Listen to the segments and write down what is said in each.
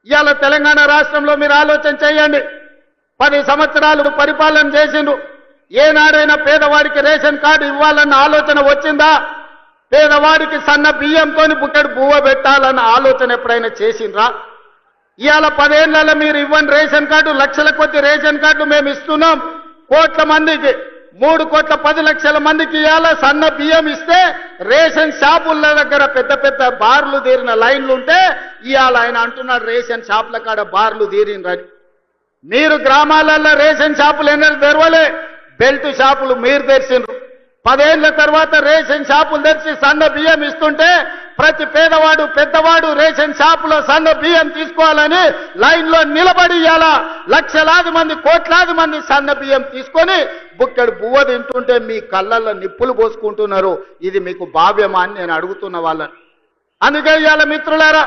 ఇవాళ తెలంగాణ రాష్ట్రంలో మీరు ఆలోచన చేయండి. 10 సంవత్సరాలు పరిపాలన చేసిండ్రు. ఏనాడైనా పేదవాడికి రేషన్ కార్డు ఇవ్వాలన్న ఆలోచన వచ్చిందా? పేదవాడికి సన్న బియ్యంతో బుక్కెడు బువ్వ పెట్టాలన్న ఆలోచన ఎప్పుడైనా చేసిండ్రా? ఇవాళ 10 ఏళ్లలో మీరు ఇవ్వండి రేషన్ కార్డు, లక్షల కొద్ది రేషన్ కార్డు మేము ఇస్తున్నాం. కోట్ల మందికి 3,10,00,000 మందికి ఇవాళ సన్న బియ్యం ఇస్తే రేషన్ షాపుల దగ్గర పెద్ద పెద్ద బార్లు తీరిన లైన్లు ఉంటే ఇవాళ ఆయన అంటున్నాడు రేషన్ షాపుల కాడ బార్లు తీరినరని. మీరు గ్రామాలలో రేషన్ షాపులు ఎన్నడూ తెరవలే, బెల్ట్ షాపులు మీరు తెరిచిండ్రు. 10 ఏళ్ల తర్వాత రేషన్ షాపులు తెరిచి సన్న బియ్యం ఇస్తుంటే ప్రతి పేదవాడు పెద్దవాడు రేషన్ షాపులో సన్న బియ్యం తీసుకోవాలని లైన్లో నిలబడి ఇవాళ లక్షలాది మంది కోట్లాది మంది సన్న బియ్యం తీసుకొని బుక్కెడు బువ్వ తింటుంటే మీ కళ్ళల్లో నిప్పులు పోసుకుంటున్నారు. ఇది మీకు భావ్యమా అని నేను అడుగుతున్న వాళ్ళని. అందుకే ఇవాళ మిత్రులారా,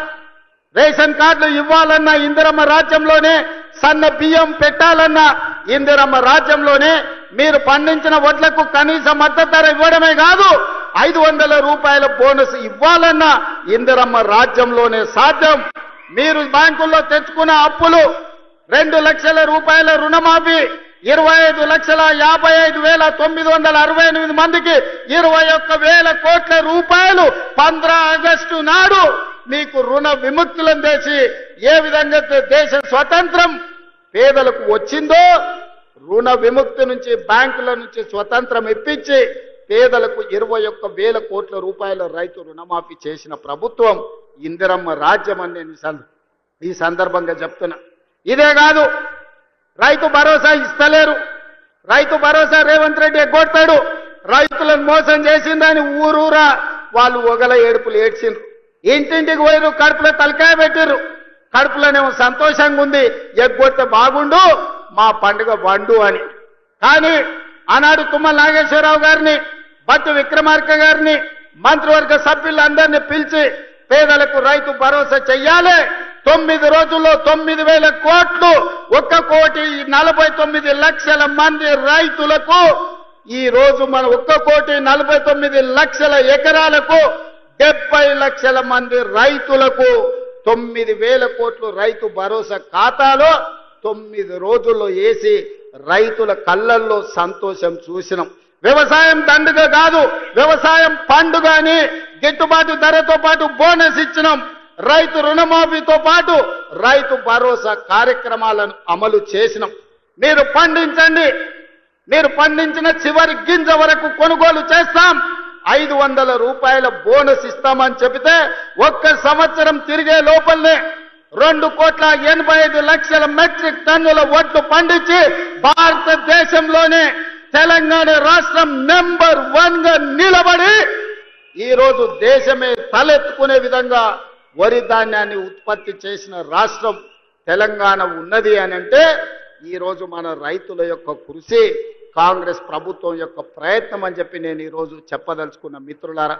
రేషన్ కార్డులు ఇవ్వాలన్నా ఇందిరమ్మ రాజ్యంలోనే, సన్న బియ్యం పెట్టాలన్నా ఇందిరమ్మ రాజ్యంలోనే, మీరు పండించిన వడ్లకు కనీస మద్దతు ధర ఇవ్వడమే కాదు 500 రూపాయల బోనస్ ఇవ్వాలన్నా ఇందిరమ్మ రాజ్యంలోనే సాధ్యం. మీరు బ్యాంకుల్లో తెచ్చుకున్న అప్పులు 2 లక్షల రూపాయల రుణమాఫీ, 25,55,968 మందికి 21,000 కోట్ల రూపాయలు 15 ఆగస్టు నాడు మీకు రుణ విముక్తులను చేసి ఏ విధంగా దేశ స్వతంత్రం పేదలకు వచ్చిందో రుణ విముక్తి నుంచి బ్యాంకుల నుంచి స్వతంత్రం ఇప్పించి పేదలకు 21,000 కోట్ల రూపాయల రైతు రుణమాఫీ చేసిన ప్రభుత్వం ఇందిరమ్మ రాజ్యం అని నేను ఈ సందర్భంగా చెప్తున్నా. ఇదే కాదు, రైతు భరోసా ఇస్తలేరు. రైతు భరోసా రేవంత్ రెడ్డి ఎగ్గొట్టాడు. రైతులను మోసం చేసిందని ఊరూరా వాళ్ళు ఒగల ఏడుపులు ఏడ్చిండ్రు. ఇంటింటికి పోయిరు, కడుపులో తలకాయ పెట్టిర్రు. కడుపులోనేమో సంతోషంగా ఉంది, ఎగ్గొడితే బాగుండు మా పండుగ వండు అని. కానీ ఆనాడు తుమ్మల నాగేశ్వరరావు గారిని, బట్టి విక్రమార్క గారిని, మంత్రివర్గ సభ్యులందరినీ పిలిచి పేదలకు రైతు భరోసా చెయ్యాలి, 9 రోజుల్లో 9,000 కోట్లు, 1,49,00,000 మంది రైతులకు ఈ రోజు మన 1,49,00,000 ఎకరాలకు 70 లక్షల మంది రైతులకు 9,000 కోట్లు రైతు భరోసా ఖాతాలో 9 రోజుల్లో వేసి రైతుల కళ్ళల్లో సంతోషం చూసినాం. వ్యవసాయం దండుగ కాదు, వ్యవసాయం పండుగ అని గిట్టుబాటు ధరతో పాటు బోనస్ ఇచ్చినాం. రైతు రుణమాఫీతో పాటు రైతు భరోసా కార్యక్రమాలను అమలు చేసినాం. మీరు పండించండి, మీరు పండించిన చివరి గింజ వరకు కొనుగోలు చేస్తాం, 500 రూపాయల బోనస్ ఇస్తామని చెబితే 1 సంవత్సరం తిరిగే లోపలనే 2,85,00,000 మెట్రిక్ టన్నుల వడ్లు పండించి భారతదేశంలోనే తెలంగాణ రాష్ట్రం నెంబర్ 1 గా నిలబడి ఈరోజు దేశమే తలెత్తుకునే విధంగా వరి ధాన్యాన్ని ఉత్పత్తి చేసిన రాష్ట్రం తెలంగాణ ఉన్నది అని అంటే ఈరోజు మన రైతుల యొక్క కృషి, కాంగ్రెస్ ప్రభుత్వం యొక్క ప్రయత్నం అని చెప్పి నేను ఈరోజు చెప్పదలుచుకున్న మిత్రులారా.